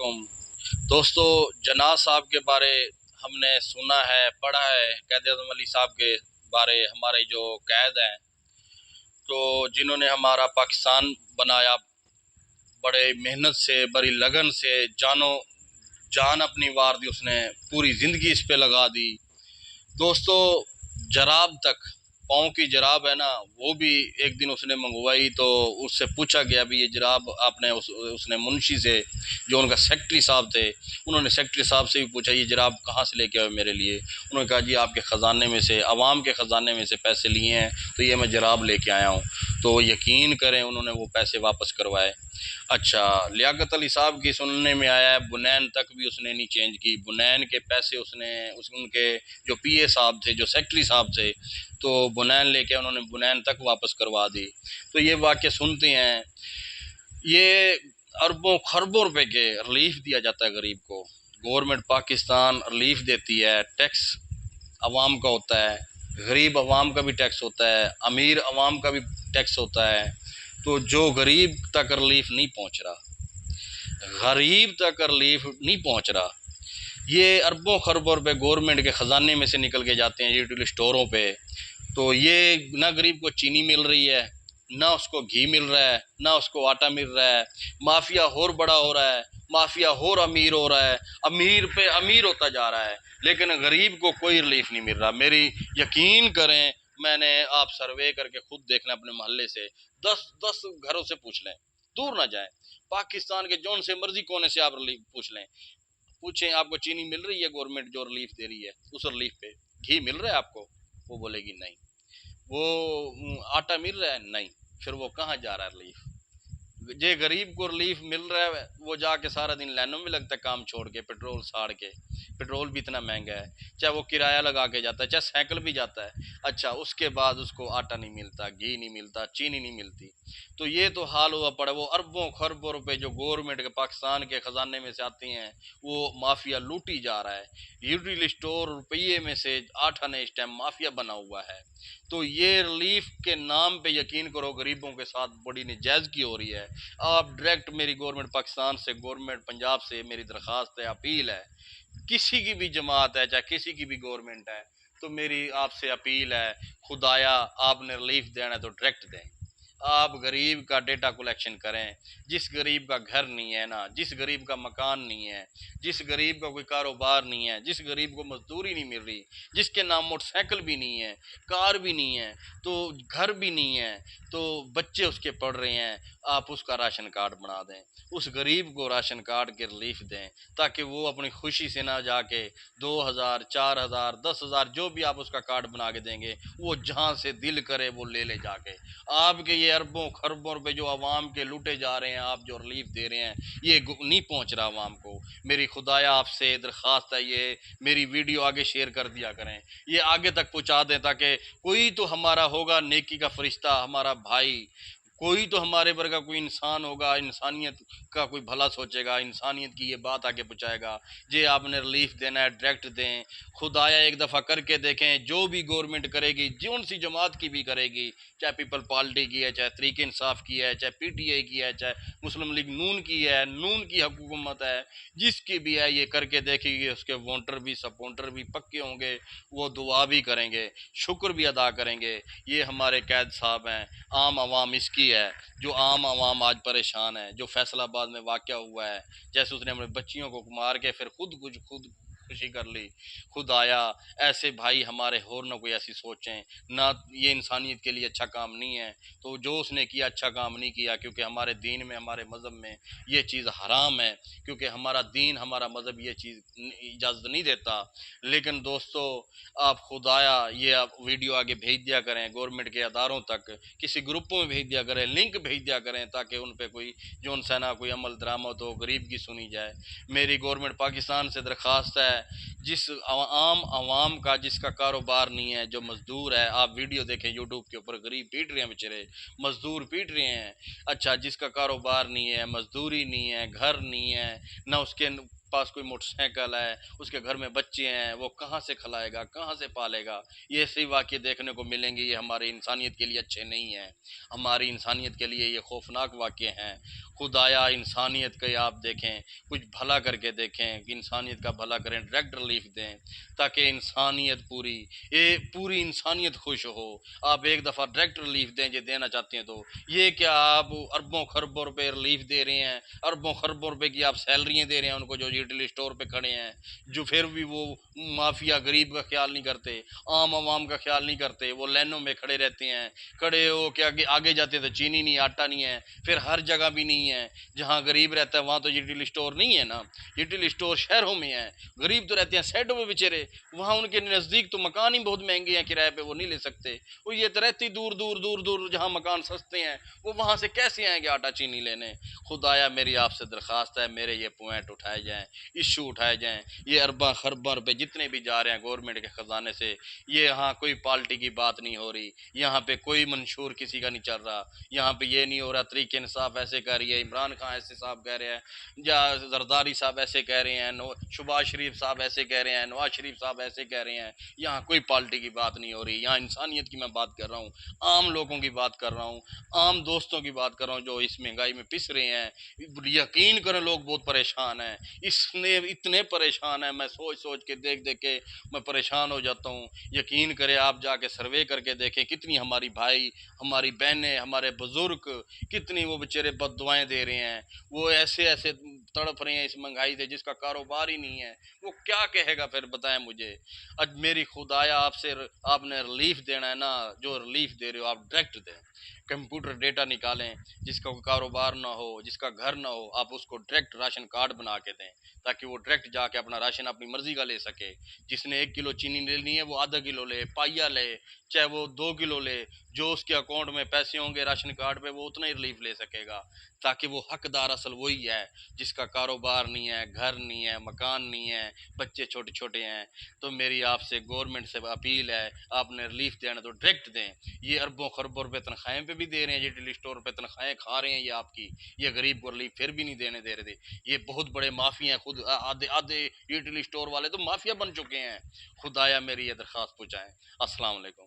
वालेकुम दोस्तों। जना साहब के बारे हमने सुना है, पढ़ा है। कैद आज़म अली साहब के बारे, हमारे जो कैद हैं, तो जिन्होंने हमारा पाकिस्तान बनाया, बड़े मेहनत से, बड़ी लगन से, जान अपनी वार दी उसने, पूरी ज़िंदगी इस पे लगा दी। दोस्तों, जराब तक, पाँव की जराब है ना, वो भी एक दिन उसने मंगवाई। तो उससे पूछा गया भी ये जराब आपने उसने मुंशी से, जो उनका सेक्रेटरी साहब थे, उन्होंने सेक्रेटरी साहब से भी पूछा ये जराब कहाँ से लेके आए मेरे लिए। उन्होंने कहा जी आपके ख़जाने में से, अवाम के ख़जाने में से पैसे लिए हैं, तो ये मैं जराब लेके आया हूँ। तो यकीन करें उन्होंने वो पैसे वापस करवाए। अच्छा, लियाकत अली साहब की सुनने में आया है बुनैन तक भी उसने नहीं चेंज की। बुनैन के पैसे उनके जो पीए साहब थे, जो सेक्रेटरी साहब थे, तो बुनैन लेके उन्होंने बुनैन तक वापस करवा दी। तो ये वाक्य सुनते हैं, ये अरबों खरबों रुपए के रिलीफ दिया जाता है गरीब को। गवर्नमेंट पाकिस्तान रिलीफ देती है, टैक्स अवाम का होता है, गरीब अवाम का भी टैक्स होता है, अमीर अवाम का भी टैक्स होता है। तो जो गरीब तक रिलीफ नहीं पहुंच रहा, गरीब तक रिलीफ नहीं पहुंच रहा, ये अरबों खरबों रुपए गवर्नमेंट के ख़जाने में से निकल के जाते हैं यूटिलिटी स्टोरों पे। तो ये ना गरीब को चीनी मिल रही है, ना उसको घी मिल रहा है, ना उसको आटा मिल रहा है। माफिया और बड़ा हो रहा है, माफिया और अमीर हो रहा है, अमीर पे अमीर होता जा रहा है, लेकिन गरीब को कोई रिलीफ नहीं मिल रहा। मेरी यकीन करें, मैंने आप सर्वे करके खुद देखना अपने मोहल्ले से, 10-10 घरों से पूछ लें, दूर ना जाए, पाकिस्तान के जौन से मर्जी कोने से आप रिलीफ पूछ लें, पूछें आपको चीनी मिल रही है, गवर्नमेंट जो रिलीफ दे रही है उस रिलीफ पे घी मिल रहा है आपको, वो बोलेगी नहीं। वो आटा मिल रहा है, नहीं। फिर वो कहाँ जा रहा है रिलीफ? जे गरीब को रिलीफ मिल रहा है वो जाके सारा दिन लाइनों में लगता है, काम छोड़ के, पेट्रोल साड़ के। पेट्रोल भी इतना महंगा है, चाहे वो किराया लगा के जाता है, चाहे साइकिल भी जाता है। अच्छा, उसके बाद उसको आटा नहीं मिलता, घी नहीं मिलता, चीनी नहीं मिलती। तो ये तो हाल हुआ पड़ा। वो अरबों खरबों रुपए जो गवर्नमेंट के, पाकिस्तान के खजाने में से आते हैं, वो माफिया लूटी जा रहा है। यूटिलिटी स्टोर रुपये में से 8 आने इस टाइम माफिया बना हुआ है। तो ये रिलीफ के नाम पे यकीन करो गरीबों के साथ बड़ी नाजायज़गी हो रही है। आप डायरेक्ट, मेरी गवर्नमेंट पाकिस्तान से, गवर्नमेंट पंजाब से मेरी दरख्वास्त है, अपील है, किसी की भी जमात है, चाहे किसी की भी गवर्नमेंट है, तो मेरी आपसे अपील है, खुदाया आपने रिलीफ देना है तो डायरेक्ट दें। आप गरीब का डेटा कलेक्शन करें। जिस गरीब का घर नहीं है ना, जिस गरीब का मकान नहीं है, जिस गरीब का कोई कारोबार नहीं है, जिस गरीब को मजदूरी नहीं मिल रही, जिसके नाम मोटरसाइकिल भी नहीं है, कार भी नहीं है, तो घर भी नहीं है, तो बच्चे उसके पढ़ रहे हैं, आप उसका राशन कार्ड बना दें, उस गरीब को राशन कार्ड के रिलीफ दें, ताकि वो अपनी खुशी से ना जाके 2,000, 4,000, 10,000 जो भी आप उसका कार्ड बना के देंगे, वो जहाँ से दिल करे वो ले ले जाके। आपके ये अरबों खरबों रुपए जो आवाम के लूटे जा रहे हैं, आप जो रिलीफ दे रहे हैं, ये नहीं पहुंच रहा आवाम को। मेरी खुदाया आपसे दरख्वास्त है, ये मेरी वीडियो आगे शेयर कर दिया करें, ये आगे तक पहुंचा दें, ताकि कोई तो हमारा होगा नेकी का फरिश्ता, हमारा भाई, कोई तो हमारे वर्ग का कोई इंसान होगा, इंसानियत का कोई भला सोचेगा, इंसानियत की ये बात आगे पहुंचाएगा। जे आपने रिलीफ देना है डायरेक्ट दें। खुदाया एक दफ़ा करके देखें, जो भी गवर्नमेंट करेगी, जौन सी जमात की भी करेगी, चाहे पीपल पार्टी की है, चाहे तहरीक इंसाफ की है, चाहे पीटीआई की है, चाहे मुस्लिम लीग नून की है, नून की हुकूमत है, जिसकी भी है, ये करके देखेगी, उसके वोटर भी सपोर्टर भी पक्के होंगे, वो दुआ भी करेंगे, शुक्र भी अदा करेंगे। ये हमारे कैद साहब हैं, आम आवाम इसकी है, जो आम आवाम आज परेशान है, जो फैसलाबाद में वाक़या हुआ है, जैसे उसने अपने बच्चियों को मार के फिर खुद खुशी कर ली। खुद आया, ऐसे भाई हमारे और ना कोई ऐसी सोचें ना, ये इंसानियत के लिए अच्छा काम नहीं है। तो जो उसने किया अच्छा काम नहीं किया, क्योंकि हमारे दीन में, हमारे मज़हब में ये चीज़ हराम है, क्योंकि हमारा दीन, हमारा मज़हब ये चीज़ इजाज़त नहीं देता। लेकिन दोस्तों, आप खुदाया ये आप वीडियो आगे भेज दिया करें, गवर्नमेंट के अदारों तक, किसी ग्रुपों में भेज दिया करें, लिंक भेज दिया करें, ताकि उन पर कोई जोन सेना कोई अमल दरामद हो, गरीब की सुनी जाए। मेरी गवर्नमेंट पाकिस्तान से दरख्वास्त है, जिस आम आवाम का, जिसका कारोबार नहीं है, जो मजदूर है, आप वीडियो देखें यूट्यूब के ऊपर, गरीब पीट रहे हैं बेचारे, मजदूर पीट रहे हैं। अच्छा, जिसका कारोबार नहीं है, मजदूरी नहीं है, घर नहीं है, ना उसके पास कोई मोटरसाइकिल है, उसके घर में बच्चे हैं, वो कहाँ से खिलाएगा, कहाँ से पालेगा। ये ऐसे वाक़ये देखने को मिलेंगे, ये हमारी इंसानियत के लिए अच्छे नहीं हैं, हमारी इंसानियत के लिए ये खौफनाक वाक़ये हैं। खुदाया इंसानियत के आप देखें, कुछ भला करके देखें कि इंसानियत का भला करें, डायरेक्ट रिलीफ दें ताकि इंसानियत पूरी इंसानियत खुश हो। आप एक दफ़ा डायरेक्ट रिलीफ दें जो देना चाहते हैं तो। ये क्या आप अरबों खरबों रुपए रिलीफ दे रहे हैं, अरबों खरबों रुपए की आप सैलरियाँ दे रहे हैं उनको जो यूटिलिटी स्टोर पे खड़े हैं, जो फिर भी वो माफिया गरीब का ख्याल नहीं करते, आम आवाम का ख्याल नहीं करते, वो लाइनों में खड़े रहते हैं। खड़े हो के आगे जाते तो चीनी नहीं, आटा नहीं है, फिर हर जगह भी नहीं है। जहाँ गरीब रहता है वहाँ तो यूटिलिटी स्टोर नहीं है ना, यूटिलिटी स्टोर शहरों में है। गरीब तो रहते हैं साइडों में बेचारे, वहाँ उनके नज़दीक तो मकान ही बहुत महंगे हैं, किराए पे वो नहीं ले सकते। वो ये तो रहती दूर दूर दूर दूर जहाँ मकान सस्ते हैं, वो वहाँ से कैसे आएंगे आटा चीनी लेने। खुदाया मेरी आपसे दरख्वास्त है, मेरे ये पॉइंट उठाए जाएँ, इशू उठाए जाएँ। ये अरबा खरबा रुपए जितने भी जा रहे हैं गवर्नमेंट के ख़जाने से, ये यहाँ कोई पार्टी की बात नहीं हो रही, यहाँ पे कोई मंशूर किसी का नहीं चल रहा, यहाँ पे ये नहीं हो रहा तरीके इंसाफ ऐसे कह रही है, इमरान खान ऐसे साहब कह रहे हैं, या जरदारी साहब ऐसे कह रहे हैं, शहबाज शरीफ साहब ऐसे कह रहे हैं, नवाज शरीफ साहब ऐसे कह रहे हैं। यहाँ कोई पार्टी की बात नहीं हो रही, यहाँ इंसानियत की मैं बात कर रहा हूँ, आम लोगों की बात कर रहा हूँ, आम दोस्तों की बात कर रहा हूँ जो इस महंगाई में पिस रहे हैं। यकीन करें लोग बहुत परेशान हैं, इसने इतने परेशान हैं, मैं सोच सोच के देख देख के मैं परेशान हो जाता हूँ। यकीन करें आप जाके सर्वे करके देखें कितनी हमारी भाई, हमारी बहनें, हमारे बुजुर्ग कितनी वो बेचारे बद्दुआएं दे रहे हैं, वो ऐसे ऐसे तड़प रहे हैं इस महंगाई से जिसका कारोबार ही नहीं है। वो क्या कहेगा फिर बताएं मुझे। आज मेरी खुदाया आपसे, आपने रिलीफ देना है ना, जो रिलीफ दे रहे हो आप डायरेक्ट दें। कंप्यूटर डेटा निकालें, जिसका कारोबार ना हो, जिसका घर ना हो, आप उसको डायरेक्ट राशन कार्ड बना के दें ताकि वो डायरेक्ट जाके अपना राशन अपनी मर्जी का ले सके। जिसने 1 किलो चीनी लेनी है वो आधा किलो ले, पाइया ले, चाहे वो 2 किलो ले, जो उसके अकाउंट में पैसे होंगे राशन कार्ड पे वो उतना ही रिलीफ ले सकेगा, ताकि वो हकदार असल वही है जिसका कारोबार नहीं है, घर नहीं है, मकान नहीं है, बच्चे छोटे छोटे हैं। तो मेरी आपसे गवर्नमेंट से अपील है, आपने रिलीफ देना तो डायरेक्ट दें। ये अरबों खरबों रुपए तनख्वाहें पे भी दे रहे हैं, यूटिलिटी स्टोर पे तनख्वाहें खा रहे हैं ये आपकी, ये गरीब को रिलीफ फिर भी नहीं देने दे रहे थे। ये बहुत बड़े माफिया हैं, खुद आधे आधे यूटिलिटी स्टोर वाले तो माफिया बन चुके हैं। खुदाया मेरी ये दरख्वास्त पहुँचाएँ। अस्सलाम वालेकुम।